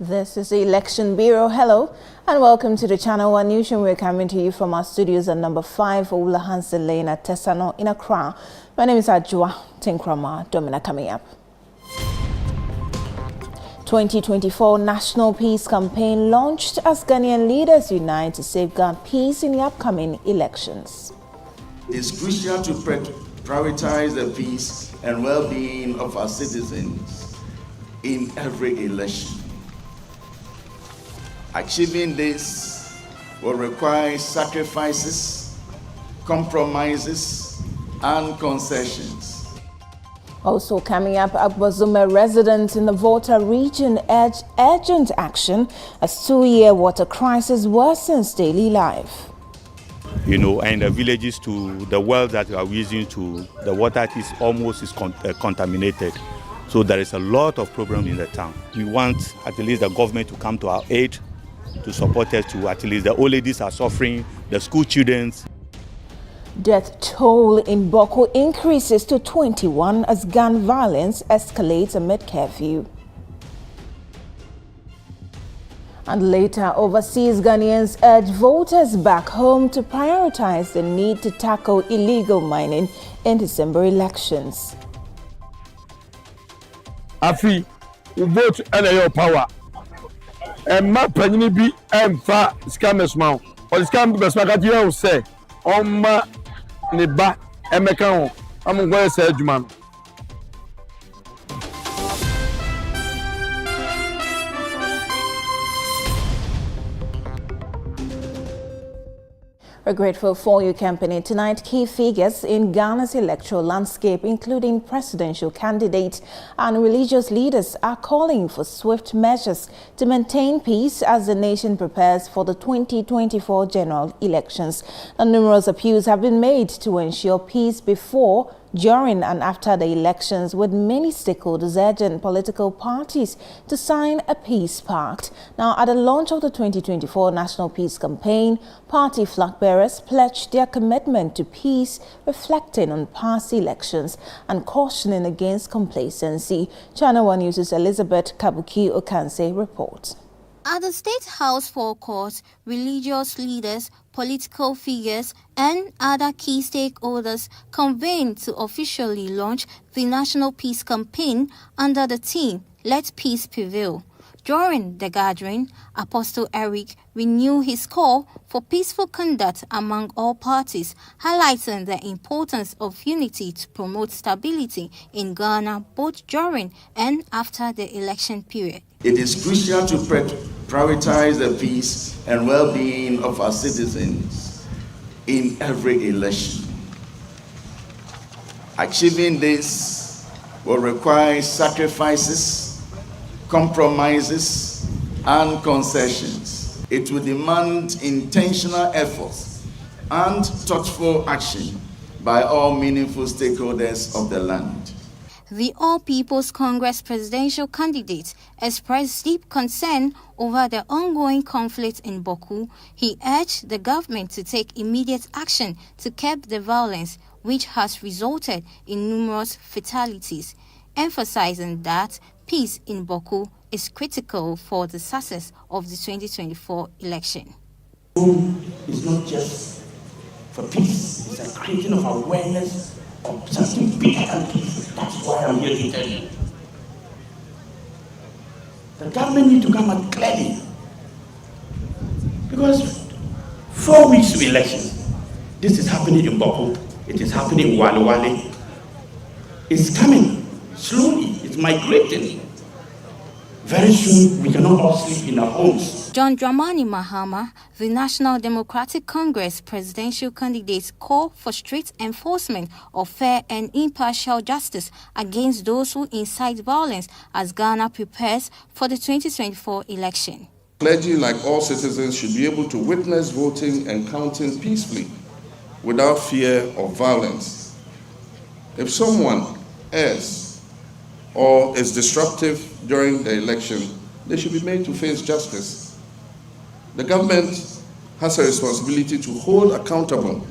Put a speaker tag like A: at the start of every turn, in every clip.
A: This is the Election Bureau. Hello and welcome to the Channel 1 News. We're coming to you from our studios at number 5 Ola Hansen Lane at Tesano in Accra. My name is Adwoa. Tenkoramaa, Domena coming up. 2024 National Peace Campaign launched as Ghanaian leaders unite to safeguard peace in the upcoming elections.
B: It's crucial to prioritize the peace and well-being of our citizens in every election. Achieving this will require sacrifices, compromises, and concessions.
A: Also coming up, Adwoa residents in the Volta region urge urgent action as 2-year water crisis worsens daily life.
C: And the villages to the wells that we are using to the water is almost contaminated. So there is a lot of problems in the town. We want at least the government to come to our aid, to support us, to at least the old ladies are suffering, the school children.
A: Death toll in Boko increases to 21 as gun violence escalates amid curfew. And later, overseas Ghanaians urge voters back home to prioritize the need to tackle illegal mining in December elections.
D: Afi, you vote and your power. And my penny be and far scammers mount. Or scam because my God, say, on my neba and mecano. I'm going to say, man.
A: We're grateful for your company tonight. Key figures in Ghana's electoral landscape, including presidential candidates and religious leaders, are calling for swift measures to maintain peace as the nation prepares for the 2024 general elections. And numerous appeals have been made to ensure peace before, during and after the elections, with many stakeholders urging political parties to sign a peace pact. Now, at the launch of the 2024 National Peace Campaign, party flag bearers pledged their commitment to peace, reflecting on past elections and cautioning against complacency. Channel 1 News' Elizabeth Kabuki Okanse reports.
E: At the State House forecourt, religious leaders, political figures, and other key stakeholders convened to officially launch the National Peace Campaign under the theme, Let Peace Prevail. During the gathering, Apostle Eric renewed his call for peaceful conduct among all parties, highlighting the importance of unity to promote stability in Ghana both during and after the election period.
B: It is crucial to prioritize the peace and well-being of our citizens in every election. Achieving this will require sacrifices, compromises, and concessions. It will demand intentional efforts and thoughtful action by all meaningful stakeholders of the land.
E: The All People's Congress presidential candidate expressed deep concern over the ongoing conflict in Boko. He urged the government to take immediate action to curb the violence, which has resulted in numerous fatalities, emphasizing that peace in Boko is critical for the success of the 2024 election.
F: It's not just for peace, it's a creating of awareness of something bigger than peace. That's why I'm here to tell you. The government need to come out clearly. Because 4 weeks to elections, this is happening in Boko, it is happening in Wale. It's coming slowly, it's migrating. Very soon, we cannot all sleep in our homes.
E: John Dramani Mahama, the National Democratic Congress presidential candidate, called for strict enforcement of fair and impartial justice against those who incite violence as Ghana prepares for the 2024 election.
G: Clergy, like all citizens, should be able to witness voting and counting peacefully without fear of violence. If someone errs or is disruptive during the election, they should be made to face justice. The government has a responsibility to hold accountable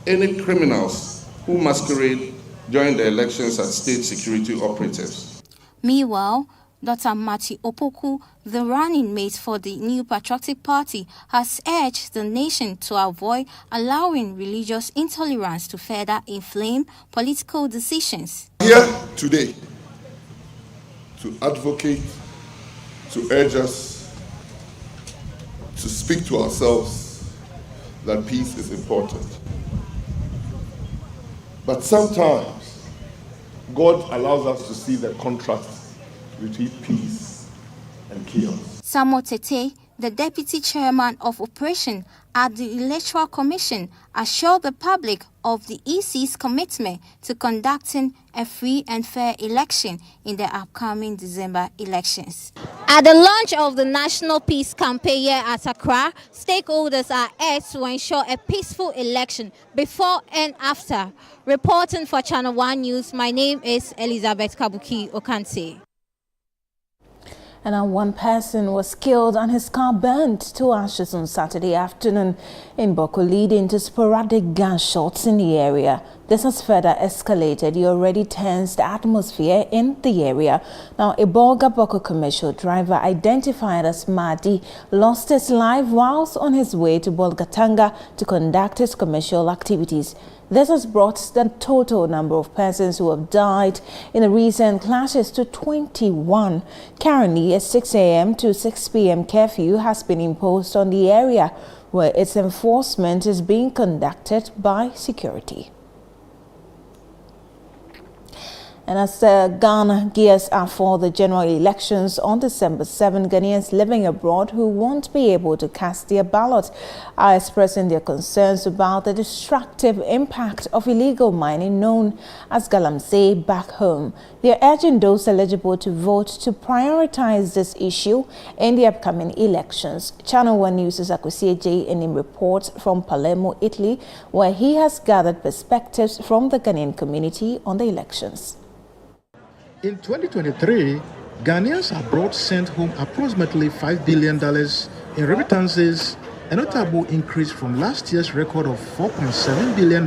G: any criminals who masquerade during the elections as state security operatives.
E: Meanwhile, Dr. Mati Opoku, the running mate for the New Patriotic Party, has urged the nation to avoid allowing religious intolerance to further inflame political decisions.
G: Here today to advocate, to urge us to speak to ourselves that peace is important. But sometimes God allows us to see the contrast between peace and chaos.
E: Samuel Tete, the deputy chairman of operation at the Electoral Commission, assured the public of the EC's commitment to conducting a free and fair election in the upcoming December elections. At the launch of the National Peace Campaign here at Accra, stakeholders are urged to ensure a peaceful election before and after. Reporting for Channel 1 News, my name is Elizabeth Kabuki Okante.
A: And one person was killed and his car burnt to ashes on Saturday afternoon in Boko, leading to sporadic gunshots in the area. This has further escalated the already tense atmosphere in the area. Now, a Bolga Boko commercial driver identified as Mahdi lost his life whilst on his way to Bolgatanga to conduct his commercial activities. This has brought the total number of persons who have died in the recent clashes to 21. Currently, a 6 a.m. to 6 p.m. curfew has been imposed on the area, where its enforcement is being conducted by security. And as Ghana gears up for the general elections on December 7, Ghanaians living abroad who won't be able to cast their ballot are expressing their concerns about the destructive impact of illegal mining known as galamsey back home. They are urging those eligible to vote to prioritize this issue in the upcoming elections. Channel 1 News' Akwesi J. Enim reports from Palermo, Italy, where he has gathered perspectives from the Ghanaian community on the elections.
H: In 2023, Ghanaians abroad sent home approximately $5 billion in remittances, a notable increase from last year's record of $4.7 billion.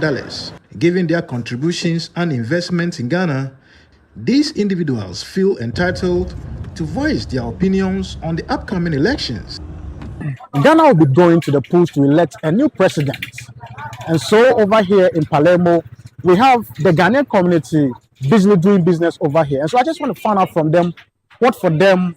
H: Given their contributions and investments in Ghana, these individuals feel entitled to voice their opinions on the upcoming elections.
I: Ghana will be going to the polls to elect a new president. And so over here in Palermo, we have the Ghanaian community busily doing business over here. And so I just want to find out from them what for them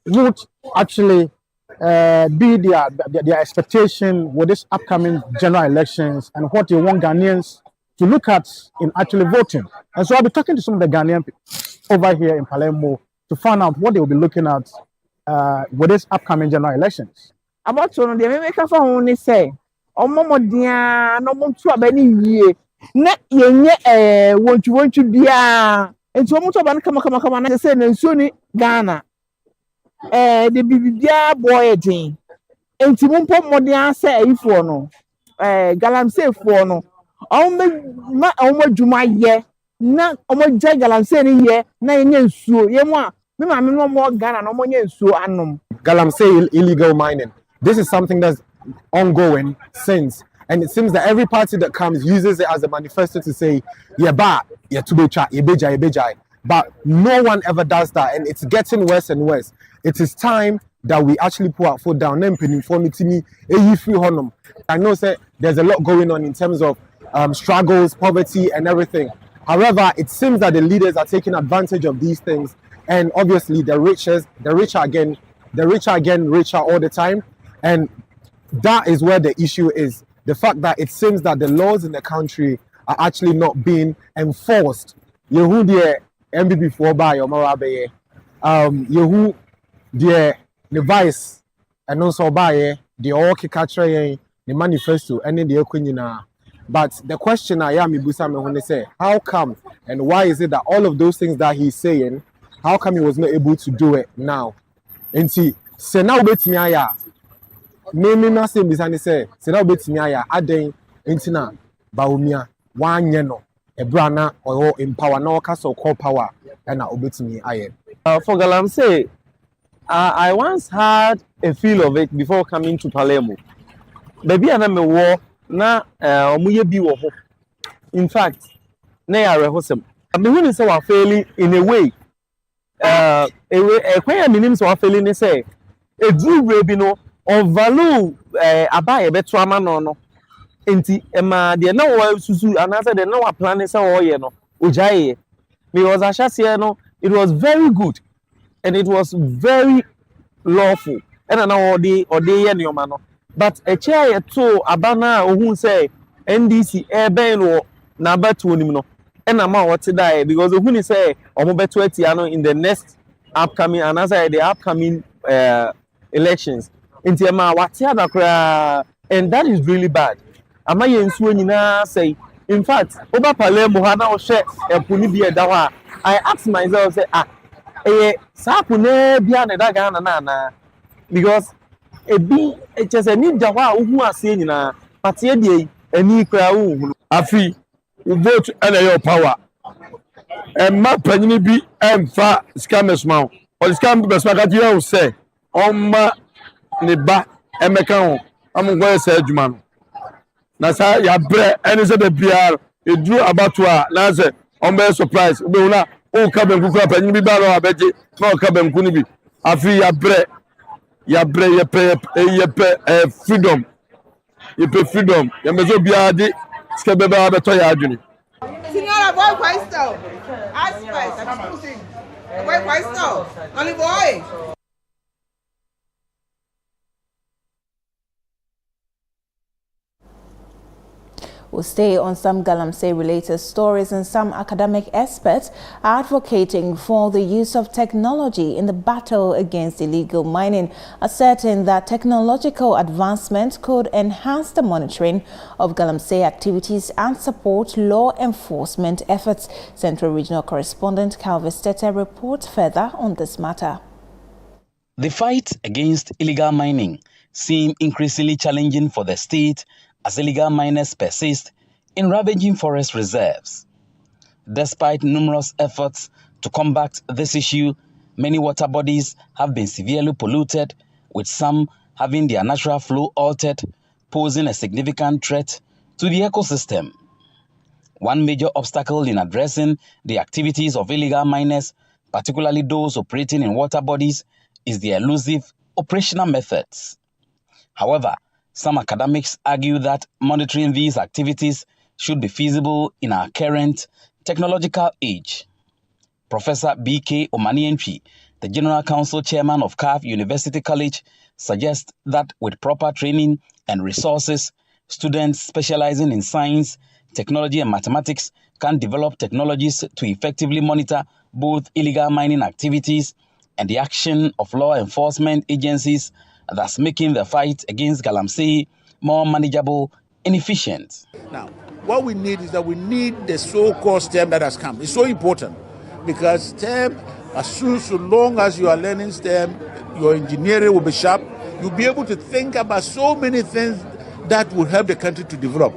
I: would actually be their expectation with this upcoming general elections and what they want Ghanaians to look at in actually voting. And so I'll be talking to some of the Ghanaian people over here in Palermo to find out what they will be looking at with this upcoming general elections.
J: About to know the make for only say omomodia no muntu abani yie na yenye wontu bia enti omuntu abani kama na say na nsuo ni Ghana de bibia boy din enti mumpo modia say ifo no galamsey fo no ma dwuma ye na omogya galamsey ni ye na yenye nsuo ye mo a me ma me no mo Ghana no mo nye nsuo anom.
I: Galamsey illegal mining. This is something that's ongoing since, and it seems that every party that comes uses it as a manifesto to say, yeah, but no one ever does that, and it's getting worse and worse. It is time that we actually put our foot down. I know there's a lot going on in terms of struggles, poverty, and everything. However, it seems that the leaders are taking advantage of these things, and obviously the richer again richer all the time. And that is where the issue is. The fact that it seems that the laws in the country are actually not being enforced. Yehu the MBB for by or Marabe, Yehu the vice and also by the Oki Katre, the manifesto, and then the Okunina. But the question I am Ibusame when they say, how come and why is it that all of those things that he's saying, how come he was not able to do it now? And see, say now betimiaya. Mimi na say bisani say now betimiaya aden entina baumia wanye no ebrana or empower na so call power and na obetimi aye.
K: For galamsey, I once had a feel of it before coming to Palermo. Baby ana me wo na omuye bi wo ho. In fact, na ya rehosem. Me hu ni say wa fairly in a way. kwan ya minim so afeli ne say edru bi no on value abaye beto ama no enti ema de na wo susu anase de na wa plan say wo ye no ojaye because ashase no it was very good and it was very lawful and na wo de ye nioma no but a chair to abana ohun say NDC ben wo na beto onim no and na ma what die because ohun say omo beto atia no in the next upcoming and as the upcoming elections in Tiama Watia kra and that is really bad. Am I in Swinina say in fact over Palemo Hana or share a punibia dawa. I asked myself say sapune biane dagana nana because a be it just a need dawa who are saying na patia de any crowd
D: afi vote and your power and ma panini bi emfa scammers ma or scam best market you say on ma ne ba emeka ho am go say adwuma no na sa ya bre any say the PR e duru about na say on be surprise be una o ka ben kuku panini bi ba no abeje na o ka ben ku ni bi afi ya bre ye pe freedom ye pe freedom ya mezo bia de skebe ba beto ya adwuni.
J: Signora, boy, questo. Aspetta, scusi. Vuoi questo? Non li vuoi?
A: We'll stay on some Galamsey-related stories, and some academic experts are advocating for the use of technology in the battle against illegal mining, asserting that technological advancement could enhance the monitoring of Galamsey activities and support law enforcement efforts. Central Regional Correspondent Calvis Tete reports further on this matter.
L: The fight against illegal mining seems increasingly challenging for the state as illegal miners persist in ravaging forest reserves. Despite numerous efforts to combat this issue, many water bodies have been severely polluted, with some having their natural flow altered, posing a significant threat to the ecosystem. One major obstacle in addressing the activities of illegal miners, particularly those operating in water bodies, is the elusive operational methods. However, some academics argue that monitoring these activities should be feasible in our current technological age. Professor B.K. Omanientwi, the General Council Chairman of CAF University College, suggests that with proper training and resources, students specializing in science, technology and mathematics can develop technologies to effectively monitor both illegal mining activities and the action of law enforcement agencies, thus making the fight against Galamsey more manageable and efficient.
M: Now, what we need is that we need the so-called STEM that has come. It's so important because STEM, so long as you are learning STEM, your engineering will be sharp. You'll be able to think about so many things that will help the country to develop.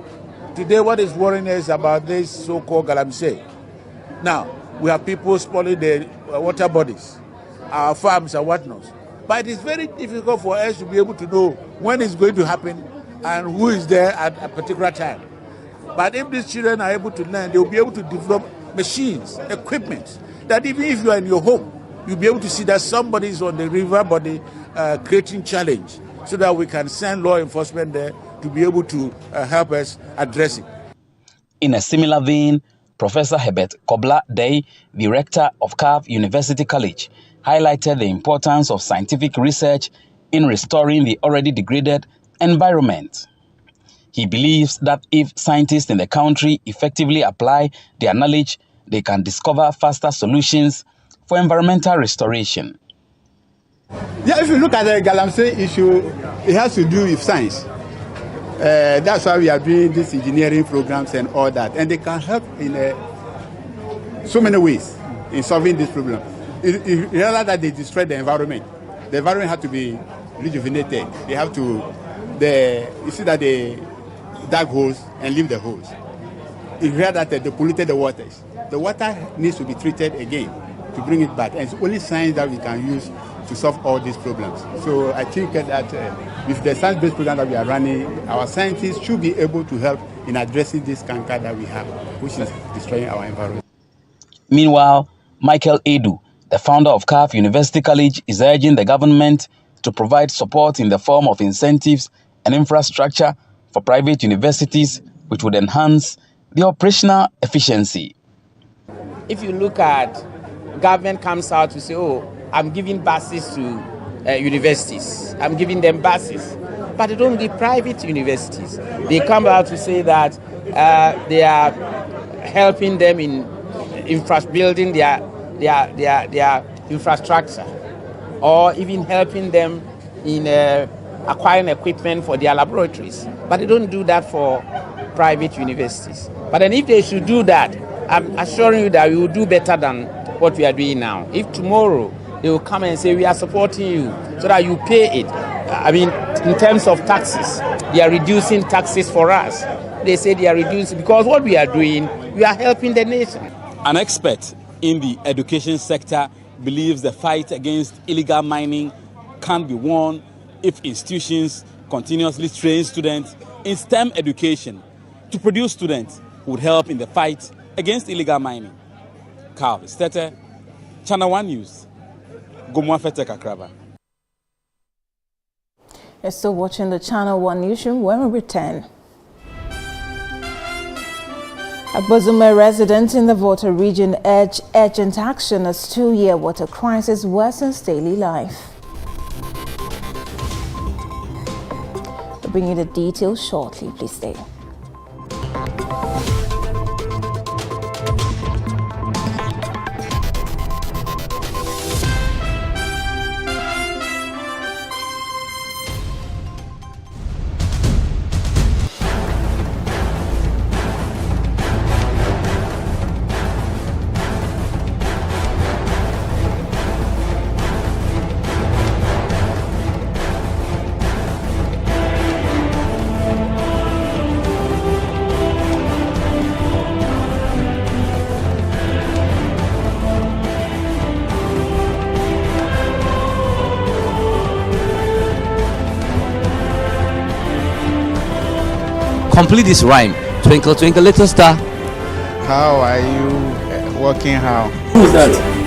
M: Today, what is worrying us about this so-called Galamsey? Now, we have people spoiling the water bodies, our farms and whatnot. But it is very difficult for us to be able to know when it's going to happen and who is there at a particular time. But if these children are able to learn, they will be able to develop machines, equipment, that even if you are in your home, you'll be able to see that somebody is on the river body creating challenge so that we can send law enforcement there to be able to help us address it.
L: In a similar vein, Professor Herbert Kobla Day, the rector of CAF University College, highlighted the importance of scientific research in restoring the already degraded environment. He believes that if scientists in the country effectively apply their knowledge, they can discover faster solutions for environmental restoration.
N: Yeah, if you look at the Galamsey issue, it has to do with science. That's why we are doing these engineering programs and all that. And they can help in so many ways in solving this problem. You realize that they destroy the environment. The environment has to be rejuvenated. They have to, you see that they dug holes and leave the holes. You realize that they polluted the waters. The water needs to be treated again to bring it back. And it's only science that we can use to solve all these problems. So I think that with the science-based program that we are running, our scientists should be able to help in addressing this canker that we have, which is destroying our environment.
L: Meanwhile, Michael Edu, The founder of CAF University College is urging the government to provide support in the form of incentives and infrastructure for private universities, which would enhance the operational efficiency.
O: If you look at, government comes out to say, oh, I'm giving buses to universities. I'm giving them buses. But they don't give private universities. They come out to say that they are helping them in building their infrastructure, or even helping them in acquiring equipment for their laboratories. But they don't do that for private universities. But then if they should do that, I'm assuring you that we will do better than what we are doing now. If tomorrow they will come and say, we are supporting you so that you pay it. I mean, in terms of taxes, they are reducing taxes for us. They say they are reducing because what we are doing, we are helping the nation.
P: An expert in the education sector believes the fight against illegal mining can be won if institutions continuously train students in STEM education to produce students who would help in the fight against illegal mining. Carl Stete, Channel 1 News, Gomwafete Kakraba.
A: You're still watching the Channel 1 newsroom. When we return, a Bozume resident in the Volta region urged urgent action as two-year water crisis worsens daily life. We'll bring you the details shortly. Please stay.
Q: Complete this rhyme. Twinkle, twinkle, little star.
R: How are you working? How?
Q: Who's that?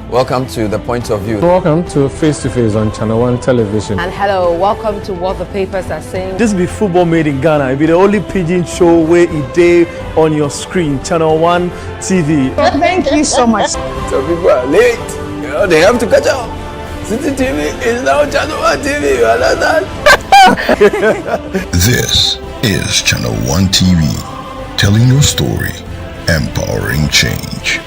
S: Welcome to The Point of View.
T: Welcome to Face to Face on Channel 1 Television.
U: And hello, welcome to What the Papers Are Saying.
V: This be football made in Ghana. It be the only pidgin show where it day on your screen. Channel 1 TV.
U: Oh, thank you so much.
S: So people are late. You know, they have to catch up. City TV is now Channel 1 TV. You understand?
W: This is Channel 1 TV. Telling your story. Empowering change.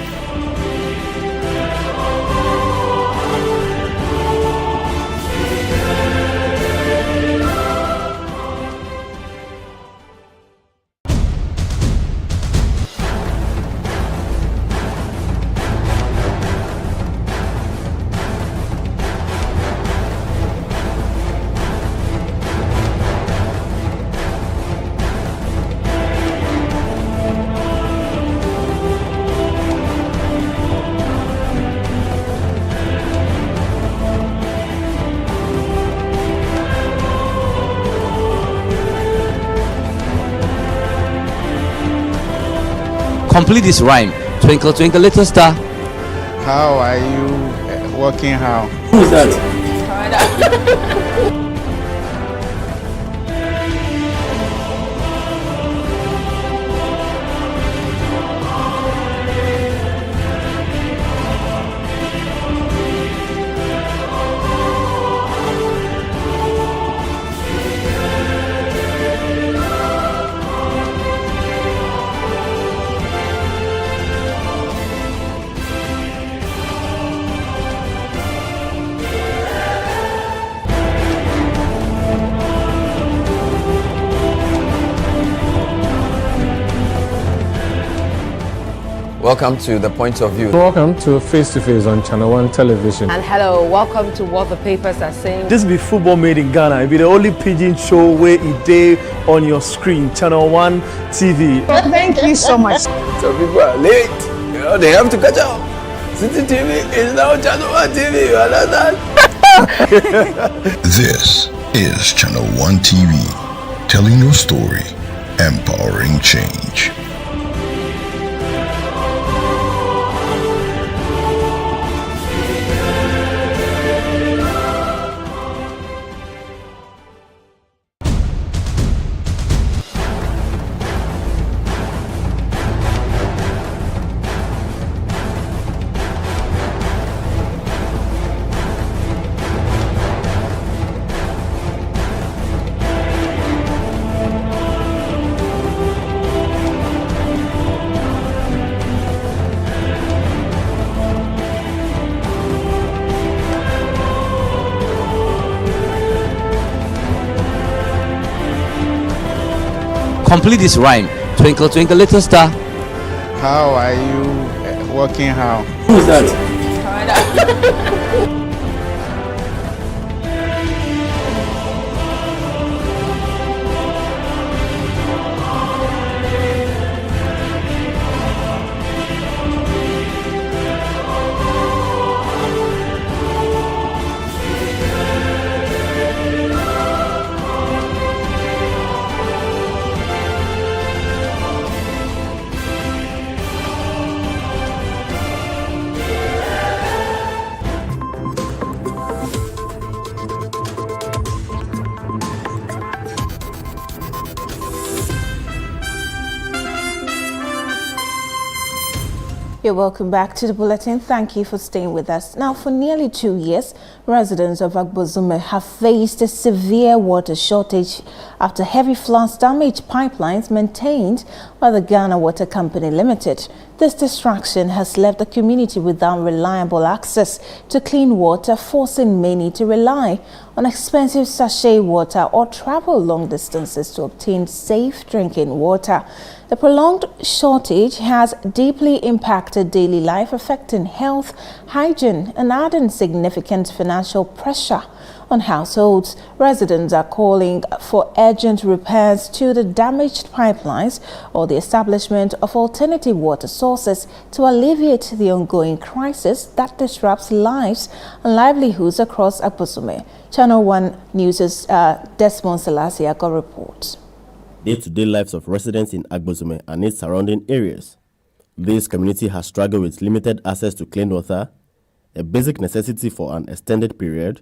Q: Complete this rhyme. Twinkle, twinkle, little star.
R: How are you working? How?
Q: Who's that?
S: Welcome to The Point of View.
T: Welcome to Face to Face on Channel 1 Television.
U: And hello, welcome to What the Papers Are Saying.
V: This be football made in Ghana. It be the only pidgin show where it day on your screen. Channel 1 TV.
U: Thank you so much.
S: Some people are late. You know, they have to catch up. City TV is now Channel 1 TV. You understand?
W: This is Channel 1 TV, telling your story, empowering change.
Q: Complete this rhyme. Twinkle, twinkle, little star.
R: How are you working how?
Q: Who's that?
A: You're welcome back to the bulletin. Thank you for staying with us. Now, for nearly 2 years, residents of Agbozume have faced a severe water shortage after heavy floods damaged pipelines maintained by the Ghana Water Company Limited. This distraction has left the community without reliable access to clean water, forcing many to rely on expensive sachet water or travel long distances to obtain safe drinking water. The prolonged shortage has deeply impacted daily life, affecting health, hygiene, and adding significant financial pressure on households. Residents are calling for urgent repairs to the damaged pipelines or the establishment of alternative water sources to alleviate the ongoing crisis that disrupts lives and livelihoods across Agbozume. Channel 1 News' Desmond Selasiako reports.
B: Day-to-day lives of residents in Agbozume and its surrounding areas. This community has struggled with limited access to clean water, a basic necessity for an extended period,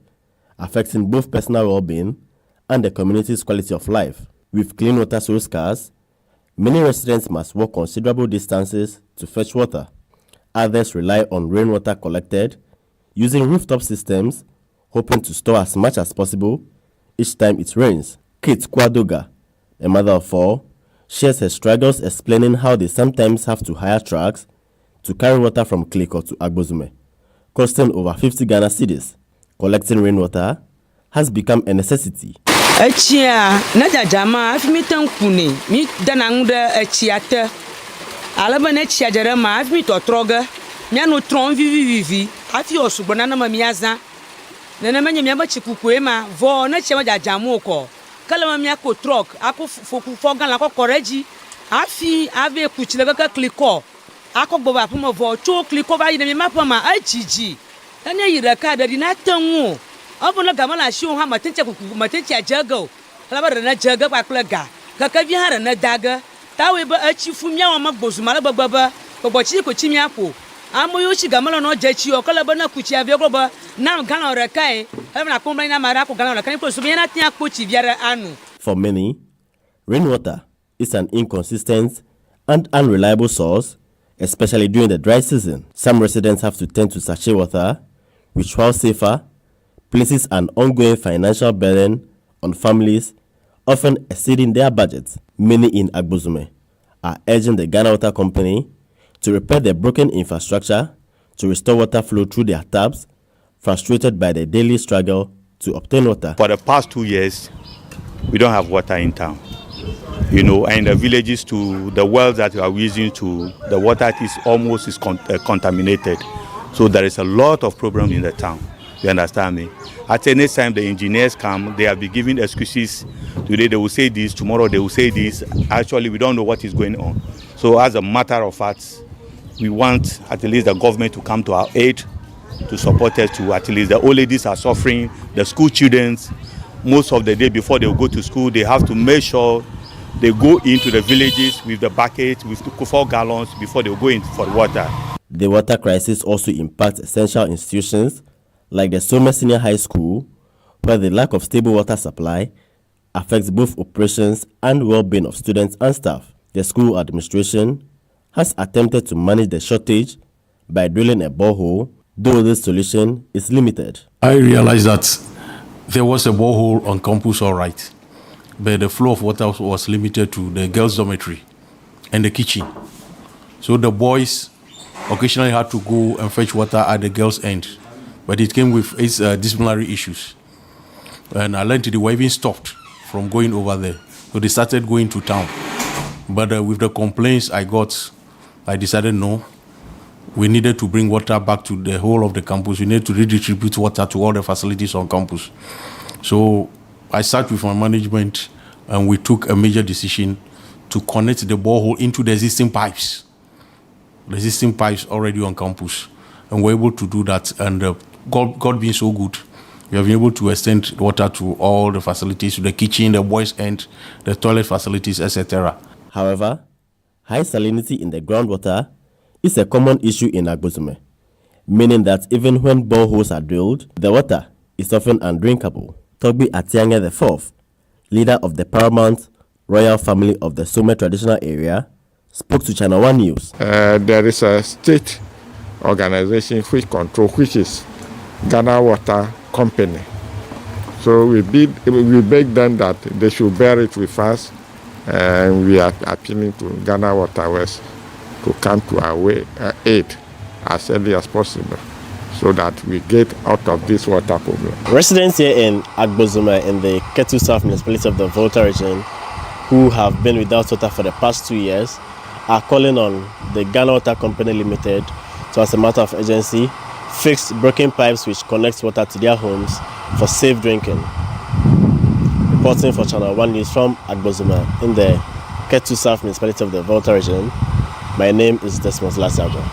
B: affecting both personal well-being and the community's quality of life. With clean water so scarce, many residents must walk considerable distances to fetch water. Others rely on rainwater collected, using rooftop systems, hoping to store as much as possible each time it rains. Kate Kwadoga, a mother of 4, shares her struggles, explaining how they sometimes have to hire trucks to carry water from Kliko to Agbozume, costing over 50 Ghana cedis. Collecting rainwater has become a necessity.
C: Achia na jajama afimi tankune mi danangda achiate alaba na chia jarama afimi totroga miano tron vivi afi osugbona na mamiaza na manya miaba chikukwe ma vo na chia jajamu ko kala mamia ko truck ako fogan la ko koreji afi ave kuchile ka Kliko ako gboba puma vo cho Kliko ba yine mi mapa ma achiji tanya yiraka da dinatanwo abona gamala shi ha matince jago labar na jaga ba kulaga kaka bi har na daga tawe ba achi fumia wa magbozu mala bababa bobochi ko chimia ko amoyo shi gamala no jachi o kala bana kuchi avia ko ba na gana rekai na komba na mara ko gana rekai ko so bi na tia ko chi biara anu.
B: For many, rainwater is an inconsistent and unreliable source, especially during the dry season. Some residents have to turn to sachet water, which, while safer, places an ongoing financial burden on families, often exceeding their budgets. Many in Agbozume are urging the Ghana Water Company to repair the broken infrastructure to restore water flow through their taps, frustrated by the daily struggle to obtain water.
F: For the past 2 years, we don't have water in town.
E: you know, and the villages to the wells that we are using to the water is almost contaminated. So there is a lot of problem in the town. You understand me? At any time the engineers come, they have been giving excuses. Today they will say this, tomorrow they will say this. Actually, we don't know what is going on. So as a matter of fact, we want at least the government to come to our aid, to support us. To at least the old ladies are suffering, the school children, most of the day before they go to school, they have to make sure they go into the villages with the bucket, with 4 gallons before they go in for water.
B: The water crisis also impacts essential institutions like the Some Senior High School, where the lack of stable water supply affects both operations and well-being of students and staff. The school administration has attempted to manage the shortage by drilling a borehole, though this solution is limited.
F: I realized that there was a borehole on campus, all right, but the flow of water was limited to the girls' dormitory and the kitchen. So the boys occasionally had to go and fetch water at the girls' end, but it came with its disciplinary issues. And I learned they were even stopped from going over there. So they started going to town. But with the complaints I got, I decided no, we needed to bring water back to the whole of the campus. We needed to redistribute water to all the facilities on campus. So I sat with my management and we took a major decision to connect the borehole into the existing pipes. The existing pipes already on campus. And we're able to do that. And God being so good, we have been able to extend water to all the facilities, to the kitchen, the boys' end, the toilet facilities, etc.
B: However, high salinity in the groundwater is a common issue in Agbosume, meaning that even when boreholes are drilled, the water is often undrinkable. Togbi Atiange IV, leader of the paramount royal family of the Some traditional area, spoke to Channel 1 News.
G: There is a state organization which is Ghana Water Company. So we beg them that they should bear it with us, and we are appealing to Ghana Water West to come to our aid as early as possible so that we get out of this water problem.
B: Residents here in Agbosume in the Ketu South municipality of the Volta region who have been without water for the past 2 years are calling on the Ghana Water Company Limited to, as a matter of urgency, fix broken pipes which connect water to their homes for safe drinking. Reporting for Channel 1 News from Agbosume in the Ketu South municipality of the Volta region, my name is Desmond Lasago.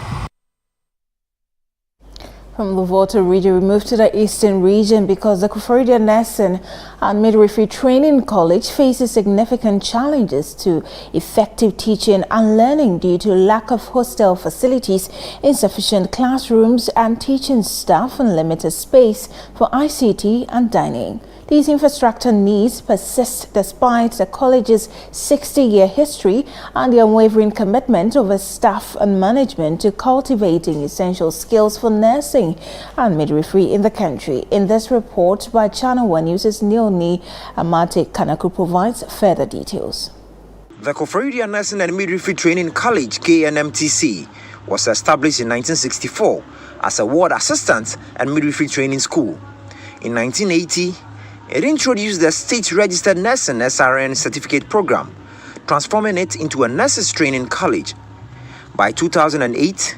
A: From the Volta region, we move to the eastern region because the Koforidua Nursing and Midwifery Training College faces significant challenges to effective teaching and learning due to lack of hostel facilities, insufficient classrooms and teaching staff, and limited space for ICT and dining. These infrastructure needs persist despite the college's 60-year history and the unwavering commitment of its staff and management to cultivating essential skills for nursing and midwifery in the country. In this report by Channel 1 News' Neoni Amate Kanaku provides further details.
X: The Koforidua Nursing and Midwifery Training College, KNMTC, was established in 1964 as a ward assistant and midwifery training school. In 1980, it introduced the state-registered nursing SRN certificate program, transforming it into a nurses training college. By 2008,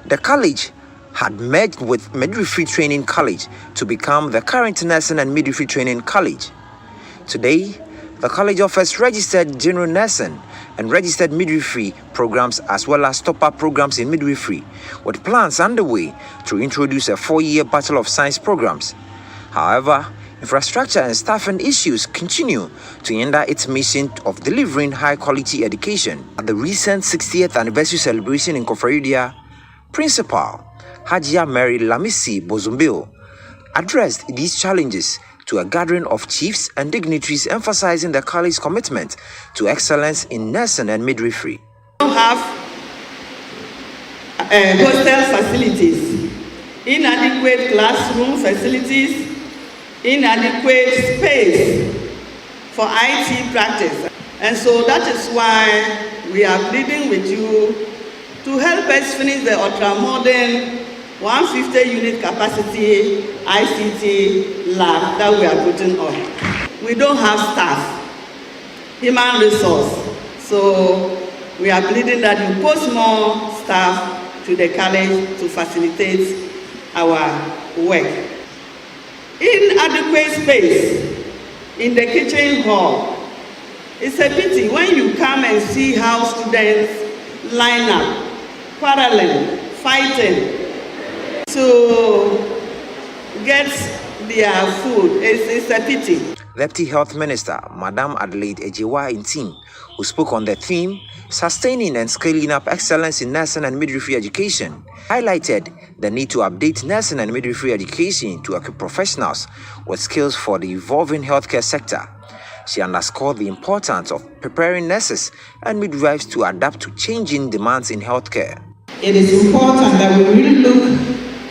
X: the college had merged with Midwifery Training College to become the current Nursing and Midwifery Training College. Today, the college offers registered general nursing and registered midwifery programs as well as top-up programs in midwifery, with plans underway to introduce a 4-year Bachelor of Science programs. However, infrastructure and staffing issues continue to hinder its mission of delivering high-quality education. At the recent 60th anniversary celebration in Koforidua, Principal Hajia Mary Lamisi Bozumbeo addressed these challenges to a gathering of chiefs and dignitaries, emphasizing the college's commitment to excellence in nursing and midwifery.
Y: We don't have hostel facilities, inadequate classroom facilities, inadequate space for IT practice. And so that is why we are pleading with you to help us finish the ultra-modern 150-unit capacity ICT lab that we are putting on. We don't have staff. human resource. So we are pleading that you post more staff to the college to facilitate our work. Inadequate space in the kitchen hall. It's a pity when you come and see how students line up, quarreling, fighting to get their food. It's a pity.
X: Deputy Health Minister, Madam Adwoa in team, who spoke on the theme, Sustaining and Scaling Up Excellence in Nursing and Midwifery Education, highlighted the need to update nursing and midwifery education to equip professionals with skills for the evolving healthcare sector. She underscored the importance of preparing nurses and midwives to adapt to changing demands in healthcare.
Y: It is important that we really look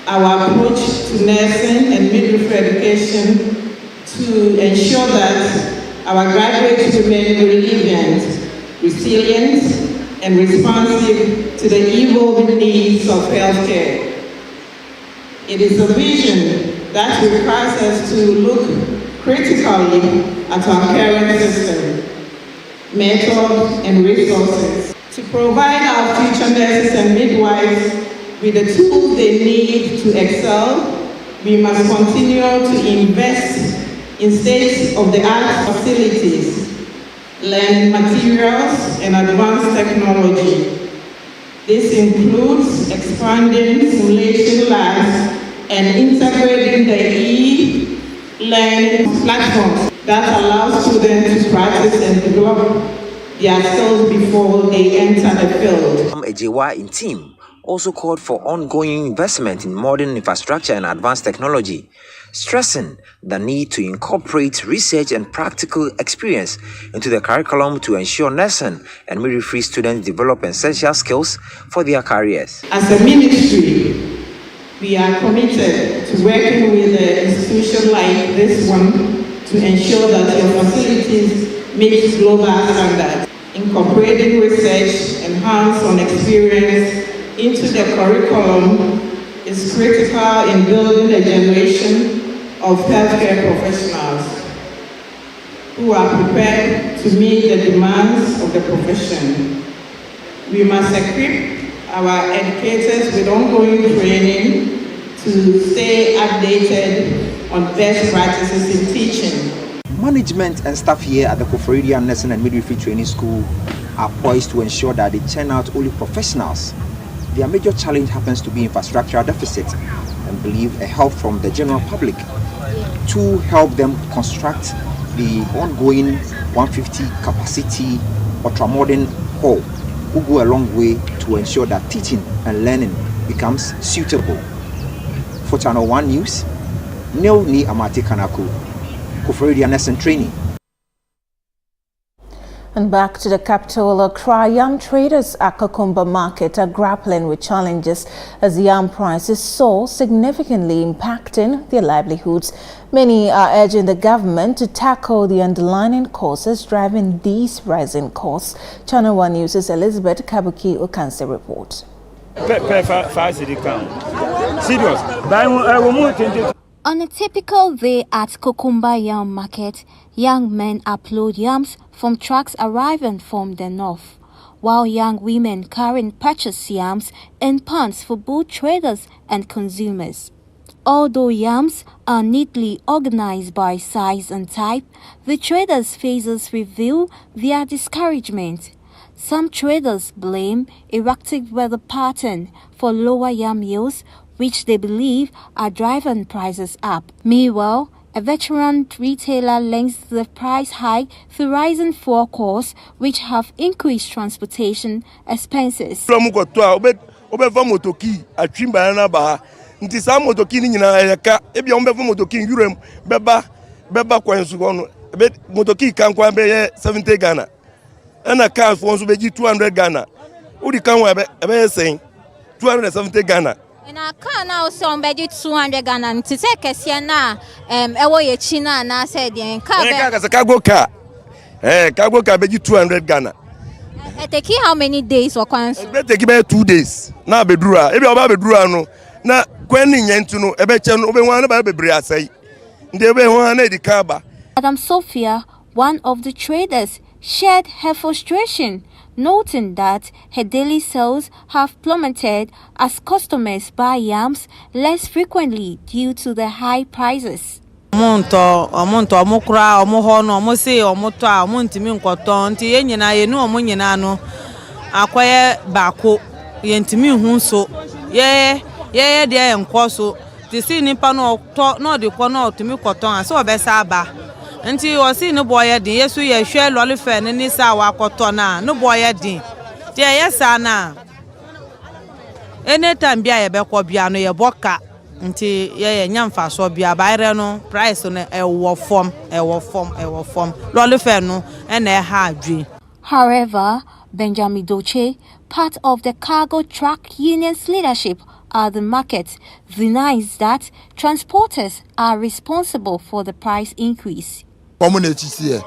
Y: our approach to nursing and midwifery education to ensure that our graduates remain resilient, and responsive to the evolving needs of healthcare. It is a vision that requires us to look critically at our current system, methods, and resources to provide our future nurses and midwives with the tools they need to excel. We must continue to invest in state-of-the-art facilities, learning materials, and advanced technology. This includes expanding simulation labs and integrating the e-learning platforms that allow students to practice and develop their skills before they enter the field.
X: Adwoa in team also called for ongoing investment in modern infrastructure and advanced technology, stressing the need to incorporate research and practical experience into the curriculum to ensure nursing and midwifery students develop essential skills for their careers.
Y: As a ministry, we are committed to working with an institution like this one to ensure that your facilities meet global standards. Incorporating research and hands-on experience into the curriculum is critical in building a generation of healthcare professionals who are prepared to meet the demands of the profession. We must equip our educators with ongoing training to stay updated on best practices in teaching.
X: Management and staff here at the Koforidua Nursing and Midwifery Training School are poised to ensure that they turn out only professionals. Their major challenge happens to be infrastructural deficit and believe a help from the general public to help them construct the ongoing 150 capacity ultramodern hall will go a long way to ensure that teaching and learning becomes suitable. For Channel 1 News, Neil Ni Amati Kanako, Koforidua Nursing Training.
A: And back to the capital, Accra, yam traders at Kokumba Market are grappling with challenges as yam prices soar, significantly impacting their livelihoods. Many are urging the government to tackle the underlying causes driving these rising costs. Channel 1 News' Elizabeth Kabuki Okanse report.
D: On a typical day at Kokumba Yam Market, young men upload yams from trucks arriving from the north, while young women carrying purchased yams in pans for both traders and consumers. Although yams are neatly organized by size and type, the traders' faces reveal their discouragement. Some traders blame erratic weather pattern for lower yam yields, which they believe are driving prices up. Meanwhile, a veteran retailer links the price hike to rising fuel costs, which have increased transportation expenses.
H: And a car for 200 Ghana. Udi can saying 270 Ghana.
D: And I can now some be 200 Ghana to take a siena away China and I said the
H: cargo car. Cargo car be 200 Ghana.
D: Take how many days or quans?
H: Take about 2 days. Now be drua. If you are be drua no. Na kweni yentuno ebechen obe wan ba bebre asai. Ndebe wan na di kaba.
D: Madam Sophia, one of the traders, shared her frustration, noting that her daily sales have plummeted as customers buy yams less frequently due to the high prices.
I: Nti osi no boy din yesu ye hwe lole fe ne ni sa wa koto na no boy din je yesa na anytime bia ye be ko bia no ye boka nti ye nyamfa so bia bayre no price no e wo form lole fe no e na ha adwi.
D: However, Benjamin Doche, part of the cargo truck union's leadership at the market, denies that transporters are responsible for the price increase.
J: Community here.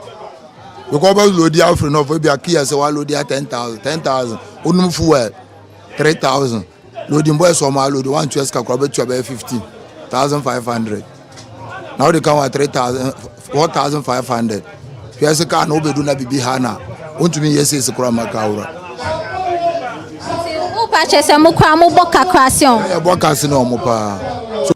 J: We go back load the offering of maybe a Kia say load the 10,000. Unum fuel 3,000. Loading boys from load one choice can probably 15,500. Now they come at 3,000, 4,500. Yes, a car no be do na bibi hana. Want to me yes is a krama kaura.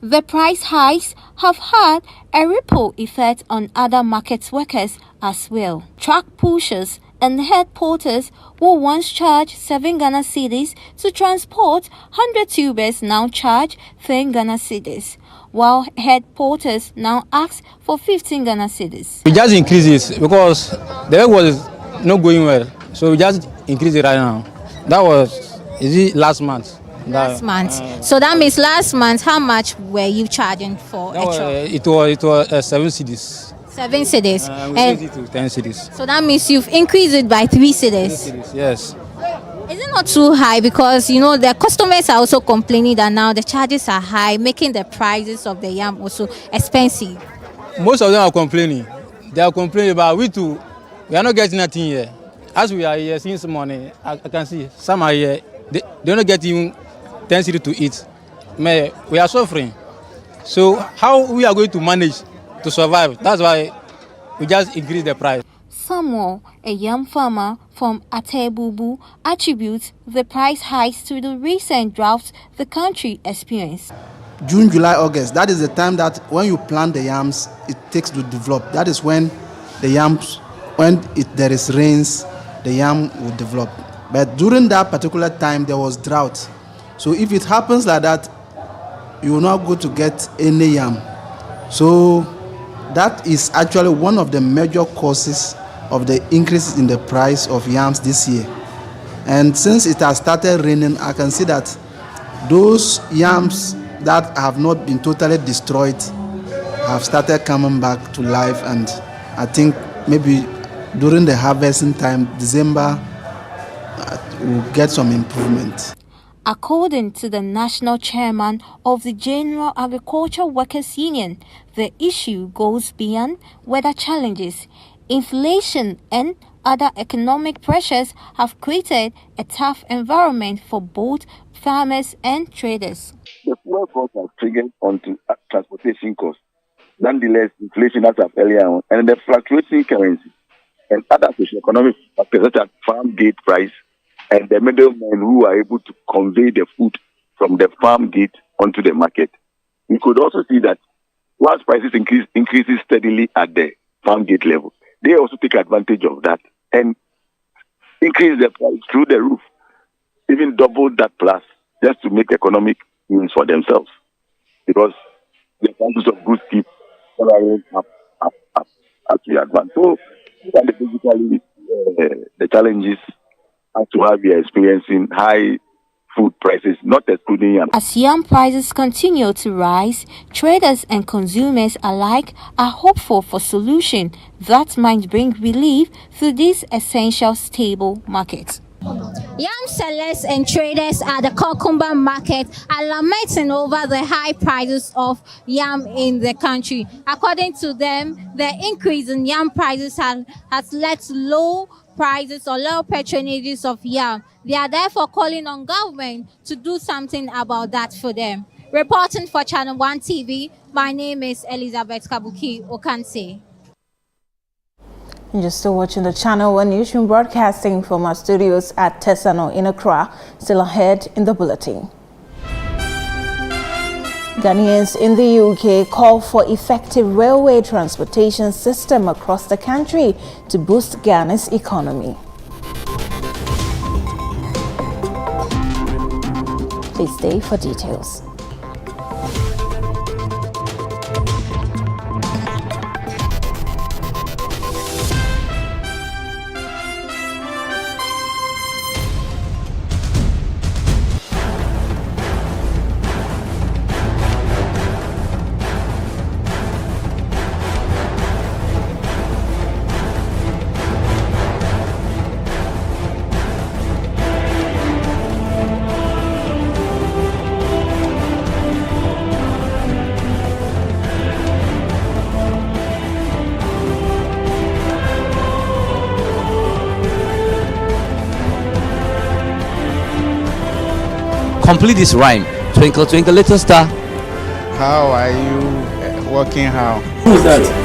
D: The price hikes have had a ripple effect on other market workers as well. Truck pushers and head porters who once charged 7 Ghana cedis to transport 100 tubers now charge 10 Ghana cedis, while head porters now ask for 15 Ghana cedis.
R: We just increase it because the work was not going well, so we just increase it right now. That was last month.
K: Last month. So that means last month, how much were you charging for a truck?
R: It was 7 cedis.
K: 7 cedis.
R: We increased it to 10 cedis.
K: So that means you've increased it by 3 cedis.
R: 3 cedis, yes.
K: Is it not too high? Because, you know, the customers are also complaining that now the charges are high, making the prices of the yam also expensive.
R: Most of them are complaining. They are complaining about we are not getting nothing here. As we are here since morning, I can see some are here. They are not getting 10 cedis to eat. We are suffering. So how we are going to manage to survive? That's why we just increase the price.
D: Samuel, a yam farmer from Atebubu, attributes the price hikes to the recent drought the country experienced.
M: June, July, August, that is the time that when you plant the yams, it takes to develop. That is when the yams, there is rains, the yam will develop. But during that particular time, there was drought. So if it happens like that, you will not go to get any yam. So that is actually one of the major causes of the increase in the price of yams this year. And since it has started raining, I can see that those yams that have not been totally destroyed have started coming back to life. And I think maybe during the harvesting time, December, we'll get some improvement.
D: According to the national chairman of the General Agriculture Workers Union, the issue goes beyond weather challenges. Inflation and other economic pressures have created a tough environment for both farmers and traders.
N: The fuel costs have triggered onto transportation costs. Nonetheless, inflation as of earlier on, and the fluctuating currency and other socio-economic factors such as farm gate price and the middlemen who are able to convey the food from the farm gate onto the market. We could also see that whilst prices increases steadily at the farm gate level, they also take advantage of that and increase the price through the roof, even double that plus, just to make economic means for themselves. Because the prices of goods keep following up as we advance. So, that is basically the challenges as to how we are experiencing high food prices, not excluding yam.
D: As yam prices continue to rise, traders and consumers alike are hopeful for solutions that might bring relief to this essential stable market.
K: Yam sellers and traders at the cucumber market are lamenting over the high prices of yam in the country. According to them, the increase in yam prices has led to low prices or low patronages of yam. They are therefore calling on government to do something about that for them. Reporting for Channel 1 TV, my name is Elizabeth Kabuki Okanse.
A: You're still watching the Channel 1 Newsroom, broadcasting from our studios at Tesano in Accra. Still ahead in the bulletin. Ghanaians in the UK call for effective railway transportation system across the country to boost Ghana's economy. Please stay for details.
Q: Complete this rhyme. Twinkle, twinkle, little star.
L: How are you working? How?
Q: Who's that?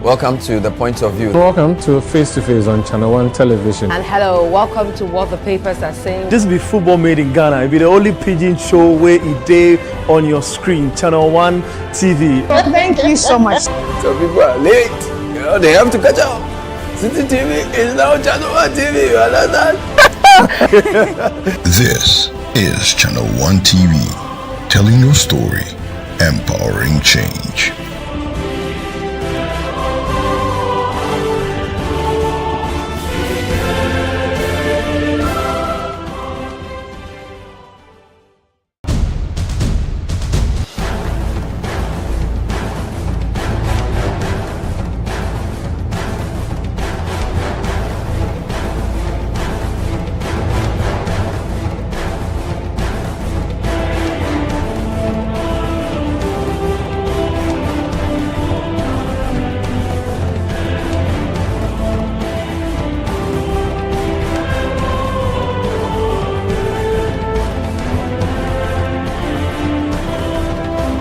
O: Welcome to The Point of View.
P: Welcome to Face to Face on Channel 1 Television.
U: And hello, welcome to What the Papers Are Saying.
T: This be football made in Ghana. It be the only pidgin show where it day on your screen. Channel 1 TV.
U: Thank you so much.
S: Some people are late. You know, they have to catch up. City TV is now Channel 1 TV. You understand?
W: This is Channel 1 TV, telling your story, empowering change.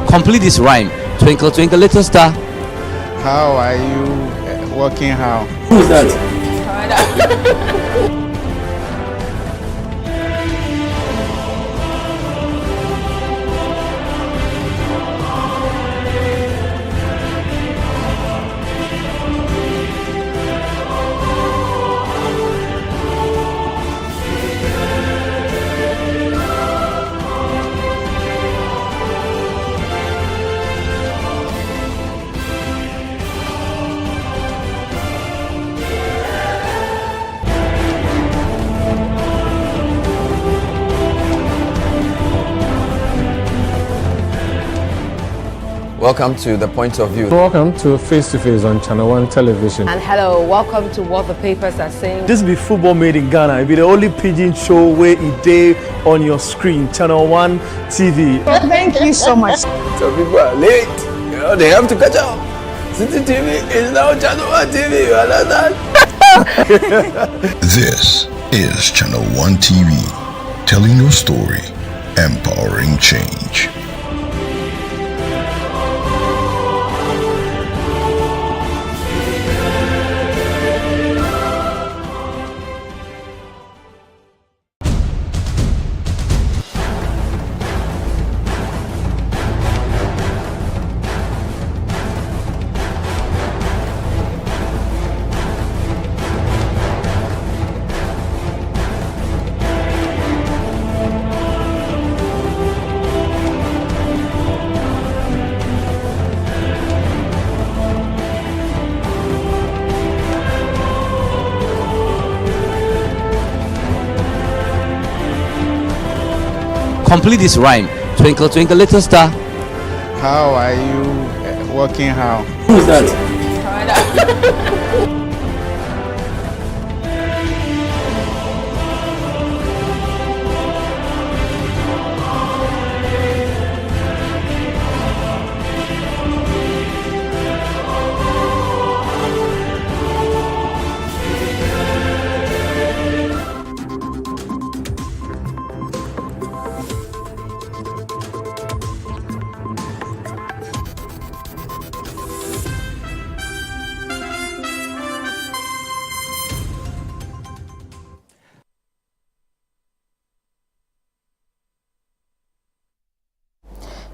Q: Complete this rhyme. Twinkle, twinkle, little star.
L: How are you working? How?
Q: Who's that?
O: Welcome to The Point of View.
P: Welcome to Face to Face on Channel 1 Television.
U: And hello, welcome to What the Papers Are Saying.
T: This be football made in Ghana. It be the only pidgin show where it day on your screen. Channel 1 TV.
U: Thank you so much.
S: Some people are late. You know, they have to catch up. City TV is now Channel 1 TV. You understand?
W: This is Channel 1 TV, telling your story, empowering change.
Q: complete this rhyme. Twinkle, twinkle, little star.
L: How are you working how?
Q: Who's that?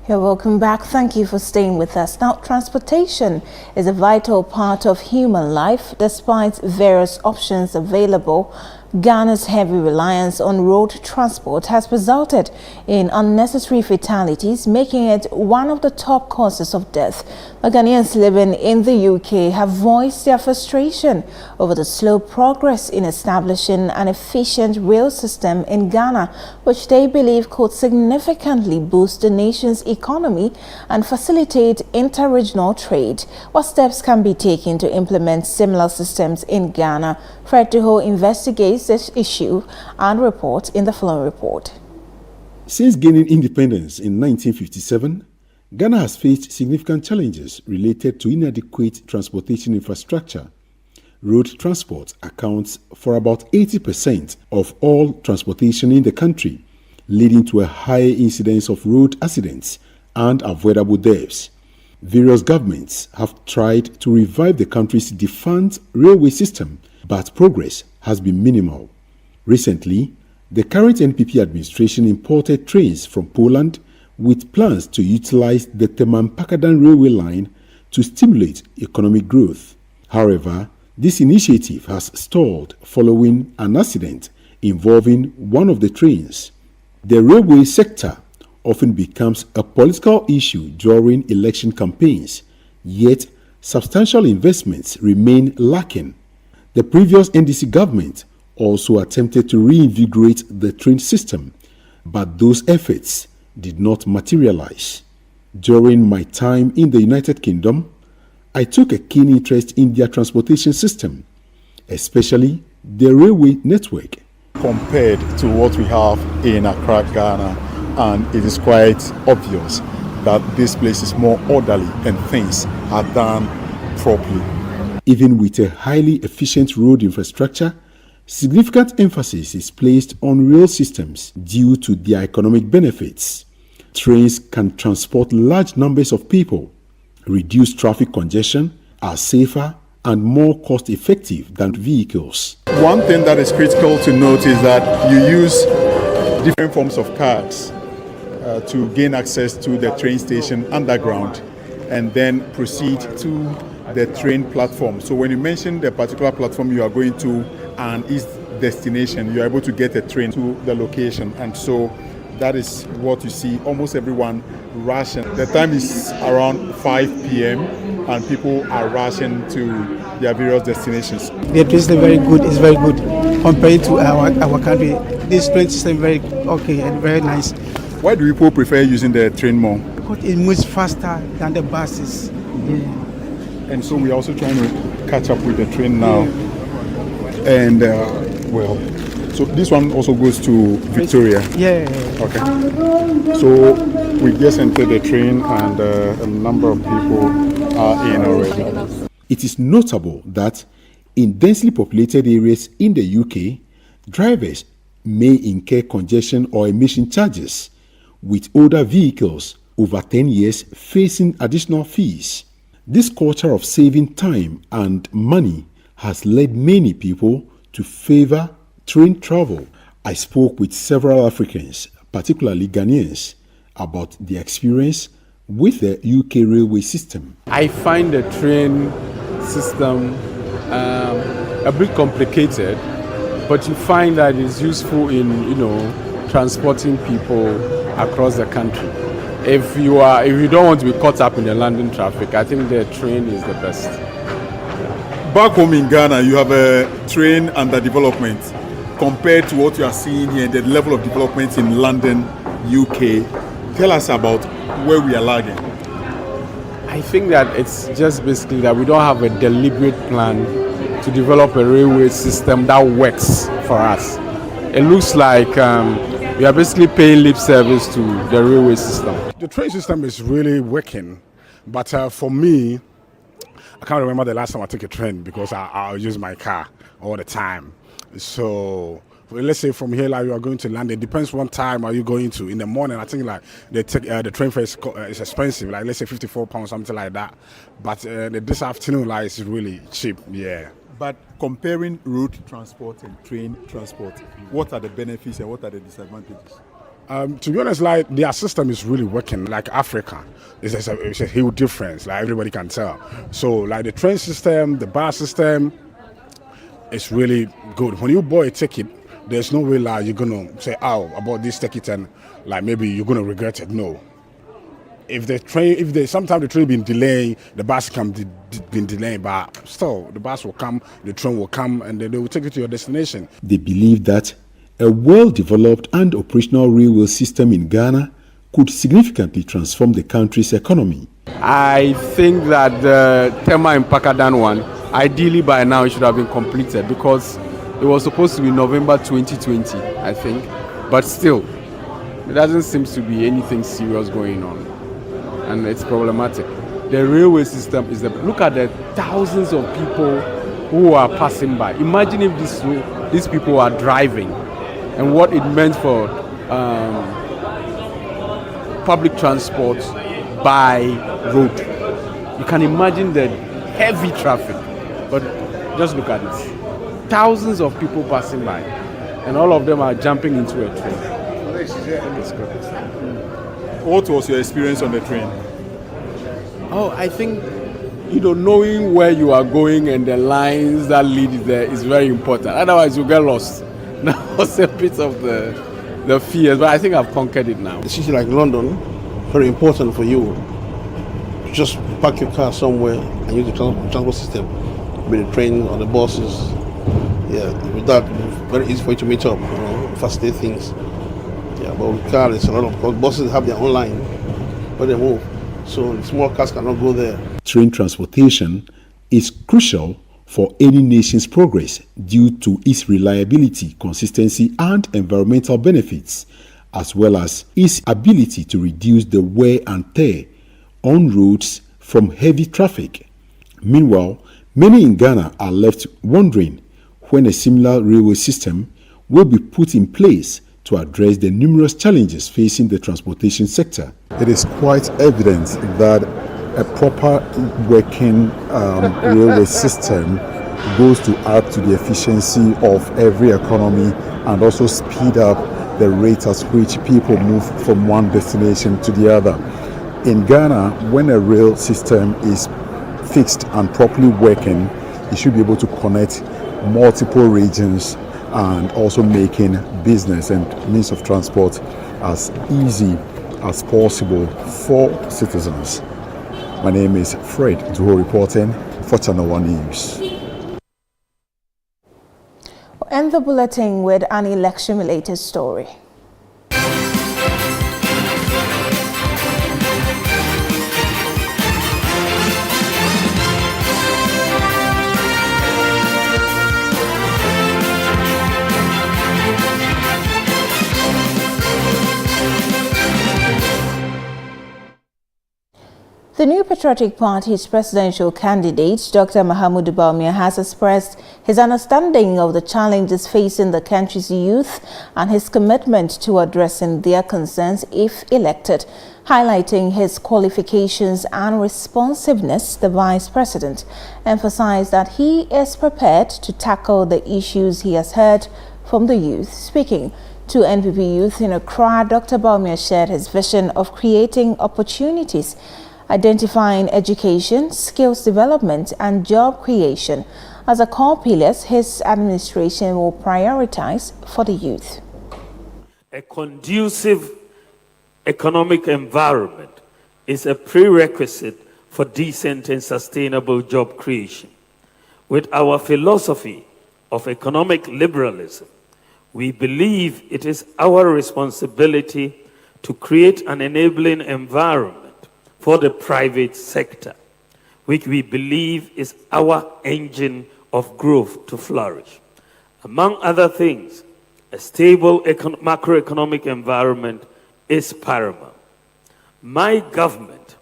A: You're welcome back. Thank you for staying with us. Now, transportation is a vital part of human life. Despite various options available, Ghana's heavy reliance on road transport has resulted in unnecessary fatalities, making it one of the top causes of death. The Ghanaians living in the UK have voiced their frustration over the slow progress in establishing an efficient rail system in Ghana, which they believe could significantly boost the nation's economy and facilitate inter-regional trade. What steps can be taken to implement similar systems in Ghana? Fred Duho investigates this issue and reports in the following report.
C: Since gaining independence in 1957, Ghana has faced significant challenges related to inadequate transportation infrastructure. Road transport accounts for about 80% of all transportation in the country, leading to a high incidence of road accidents and avoidable deaths. Various governments have tried to revive the country's defunct railway system, but progress has been minimal. Recently, the current NPP administration imported trains from Poland with plans to utilize the Teman-Pakadan railway line to stimulate economic growth. However, this initiative has stalled following an accident involving one of the trains. The railway sector often becomes a political issue during election campaigns, yet substantial investments remain lacking. The previous NDC government also attempted to reinvigorate the train system, but those efforts did not materialize. During my time in the United Kingdom, I took a keen interest in their transportation system, especially the railway network.
E: Compared to what we have in Accra, Ghana, and it is quite obvious that this place is more orderly and things are done properly.
C: Even with a highly efficient road infrastructure, significant emphasis is placed on rail systems due to their economic benefits. Trains can transport large numbers of people, reduce traffic congestion, are safer and more cost-effective than vehicles.
E: One thing that is critical to note is that you use different forms of cards to gain access to the train station underground and then proceed to the train platform. So when you mention the particular platform you are going to and its destination, you are able to get a train to the location. And so that is what you see. Almost everyone rushing. The time is around 5 p.m. and people are rushing to their various destinations.
F: The train system very good. It's very good compared to our country. This train system very okay and very nice.
E: Why do people prefer using the train more?
F: Because it moves faster than the buses. Yeah.
E: And so we're also trying to catch up with the train now. And so this one also goes to Victoria.
F: Yeah.
E: Okay. So we just entered the train and a number of people are in already.
C: It is notable that in densely populated areas in the UK, drivers may incur congestion or emission charges, with older vehicles over 10 years facing additional fees. This culture of saving time and money has led many people to favor train travel. I spoke with several Africans, particularly Ghanaians, about their experience with the UK railway system.
P: I find the train system a bit complicated, but you find that it's useful in, transporting people across the country. If you don't want to be caught up in the London traffic, I think the train is the best.
E: Back home in Ghana, you have a train under development. Compared to what you are seeing here, the level of development in London, UK. Tell us about where we are lagging.
P: I think that it's just basically that we don't have a deliberate plan to develop a railway system that works for us. It looks like we are basically paying lip service to the railway system.
B: The train system is really working, but for me, I can't remember the last time I took a train because I use my car all the time. So let's say from here, like you are going to London. It depends what time are you going to. In the morning, I think like the train fare is expensive. Like let's say £54, something like that. But this afternoon, like it's really cheap. Yeah.
E: But comparing road transport and train transport, what are the benefits and what are the disadvantages?
B: To be honest, like their system is really working. Like Africa, it's a huge difference. Like everybody can tell. So like the train system, the bus system, it's really good. When you buy a ticket, there's no way like you're gonna say, "Oh, about this ticket," and like maybe you're gonna regret it. No. Sometimes the train been delaying, the bus can been delaying, but still the bus will come, the train will come, and then they will take you to your destination.
C: They believe that a well-developed and operational railway system in Ghana could significantly transform the country's economy.
P: I think that the Tema and Pakadan one, ideally by now it should have been completed because it was supposed to be November 2020, I think. But still, there doesn't seem to be anything serious going on. And it's problematic. The railway system is look at the thousands of people who are passing by. Imagine if these people are driving and what it meant for public transport by road. You can imagine the heavy traffic, but just look at it. Thousands of people passing by, and all of them are jumping into a train.
E: What was your experience on the train?
P: Oh, I think, knowing where you are going and the lines that lead there is very important. Otherwise, you get lost. That was a bit of the fears, but I think I've conquered it now.
G: A city like London, very important for you. Just park your car somewhere and use the transport system, with the train or the buses. Yeah, with that, very easy for you to meet up, facilitate things. Yeah, but with cars, it's a lot of, because buses have their own line where they move, so the small cars cannot go there.
C: Train transportation is crucial for any nation's progress due to its reliability, consistency, and environmental benefits, as well as its ability to reduce the wear and tear on roads from heavy traffic. Meanwhile, many in Ghana are left wondering when a similar railway system will be put in place to address the numerous challenges facing the transportation sector.
V: It is quite evident that a proper working railway system goes to add to the efficiency of every economy and also speed up the rate at which people move from one destination to the other. In Ghana, when a rail system is fixed and properly working, it should be able to connect multiple regions and also making business and means of transport as easy as possible for citizens. My name is Fred Duho reporting for Channel 1 News.
A: We'll end the bulletin with an election-related story. The New Patriotic Party's presidential candidate, Dr. Mahamudu Bawumia, has expressed his understanding of the challenges facing the country's youth and his commitment to addressing their concerns if elected. Highlighting his qualifications and responsiveness, the vice president emphasized that he is prepared to tackle the issues he has heard from the youth. Speaking to NPP youth in Accra, Dr. Bawumia shared his vision of creating opportunities, identifying education, skills development, and job creation as a core pillars his administration will prioritize for the youth.
X: A conducive economic environment is a prerequisite for decent and sustainable job creation. With our philosophy of economic liberalism, we believe it is our responsibility to create an enabling environment for the private sector, which we believe is our engine of growth to flourish. Among other things, a stable macroeconomic environment is paramount. My government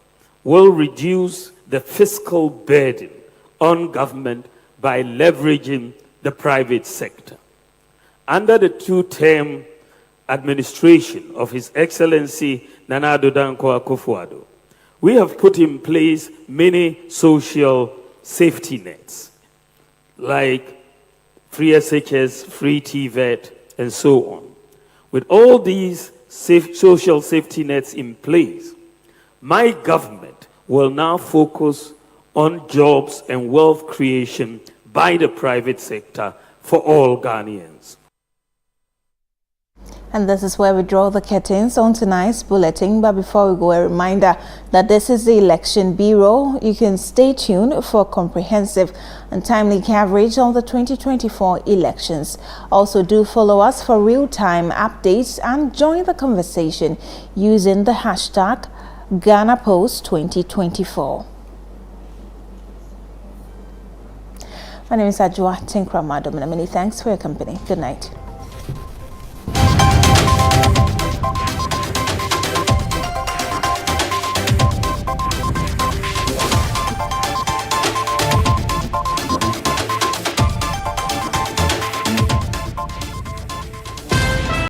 X: will reduce the fiscal burden on government by leveraging the private sector. Under the two-term administration of His Excellency Nana Addo Dankwa Akufo-Addo, we have put in place many social safety nets, like free SHS, free TVET, and so on. With all these social safety nets in place, my government will now focus on jobs and wealth creation by the private sector for all Ghanaians.
A: And this is where we draw the curtains on tonight's bulletin. But before we go, a reminder that this is the Election Bureau. You can stay tuned for comprehensive and timely coverage on the 2024 elections. Also, do follow us for real-time updates and join the conversation using the hashtag GhanaPost2024. My name is Adwoa. Tenkoramaa, Domena. Many thanks for your company. Good night.